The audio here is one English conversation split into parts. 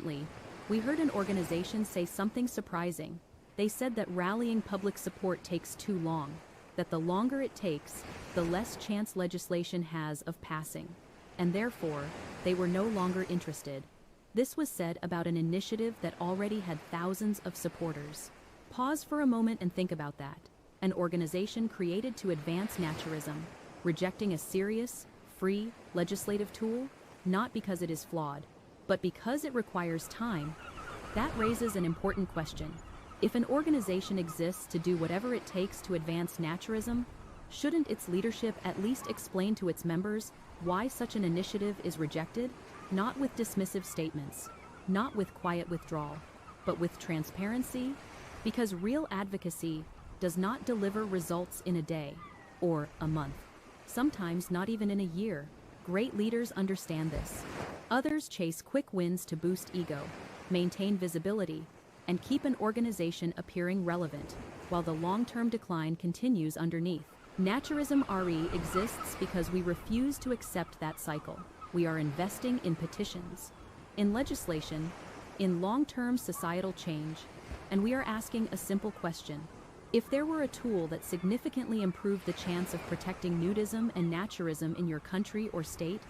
Recently, we heard an organization say something surprising. They said that rallying public support takes too long, that the longer it takes, the less chance legislation has of passing, and therefore, they were no longer interested. This was said about an initiative that already had thousands of supporters. Pause for a moment and think about that. An organization created to advance naturism, rejecting a serious, free, legislative tool, not because it is flawed, but because it requires time. That raises an important question. If an organization exists to do whatever it takes to advance naturism, shouldn't its leadership at least explain to its members why such an initiative is rejected? Not with dismissive statements, not with quiet withdrawal, but with transparency, because real advocacy does not deliver results in a day or a month, sometimes not even in a year. Great leaders understand this. Others chase quick wins to boost ego, maintain visibility, and keep an organization appearing relevant, while the long-term decline continues underneath. Naturism RE exists because we refuse to accept that cycle. We are investing in petitions, in legislation, in long-term societal change, and we are asking a simple question. If there were a tool that significantly improved the chance of protecting nudism and naturism in your country or state,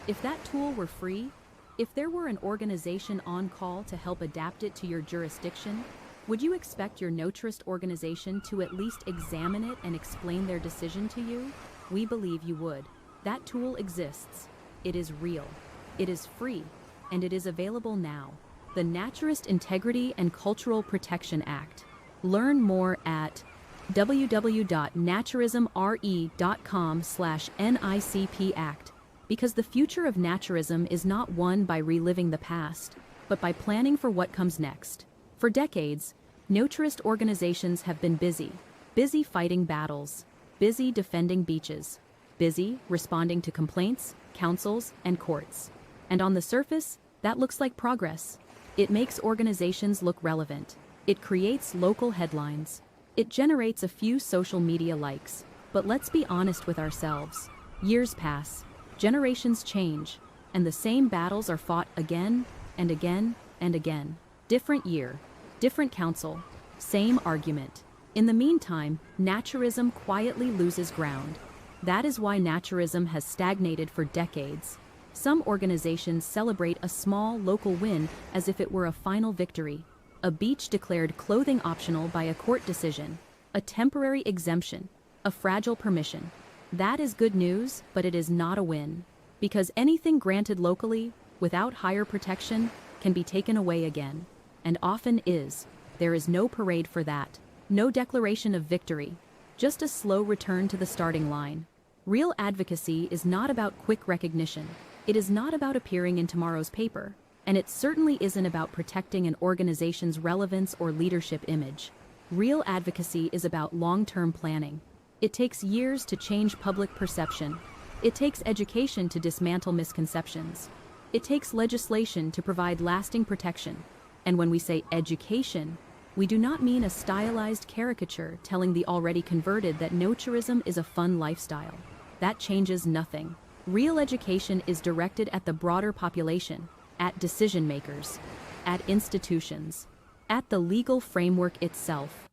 if that tool were free, if there were an organization on call to help adapt it to your jurisdiction, would you expect your naturist organization to at least examine it and explain their decision to you? We believe you would. That tool exists. It is real. It is free, and it is available now. The Naturist Integrity and Cultural Protection Act. Learn more at www.naturismre.com/NICP-Act, because the future of naturism is not won by reliving the past, but by planning for what comes next. For decades, naturist organizations have been busy fighting battles, busy defending beaches, busy responding to complaints, councils, and courts. And on the surface, that looks like progress. It makes organizations look relevant. It creates local headlines. It generates a few social media likes. But let's be honest with ourselves. Years pass, generations change, and the same battles are fought again and again and again. Different year, different council, same argument. In the meantime, naturism quietly loses ground. That is why naturism has stagnated for decades. Some organizations celebrate a small local win as if it were a final victory. A beach declared clothing optional by a court decision, a temporary exemption, a fragile permission. That is good news, but it is not a win. Because anything granted locally, without higher protection, can be taken away again. And often is. There is no parade for that. No declaration of victory. Just a slow return to the starting line. Real advocacy is not about quick recognition. It is not about appearing in tomorrow's paper. And it certainly isn't about protecting an organization's relevance or leadership image. Real advocacy is about long-term planning. It takes years to change public perception. It takes education to dismantle misconceptions. It takes legislation to provide lasting protection. And when we say education, we do not mean a stylized caricature telling the already converted that naturism is a fun lifestyle. That changes nothing. Real education is directed at the broader population, at decision makers, at institutions, at the legal framework itself.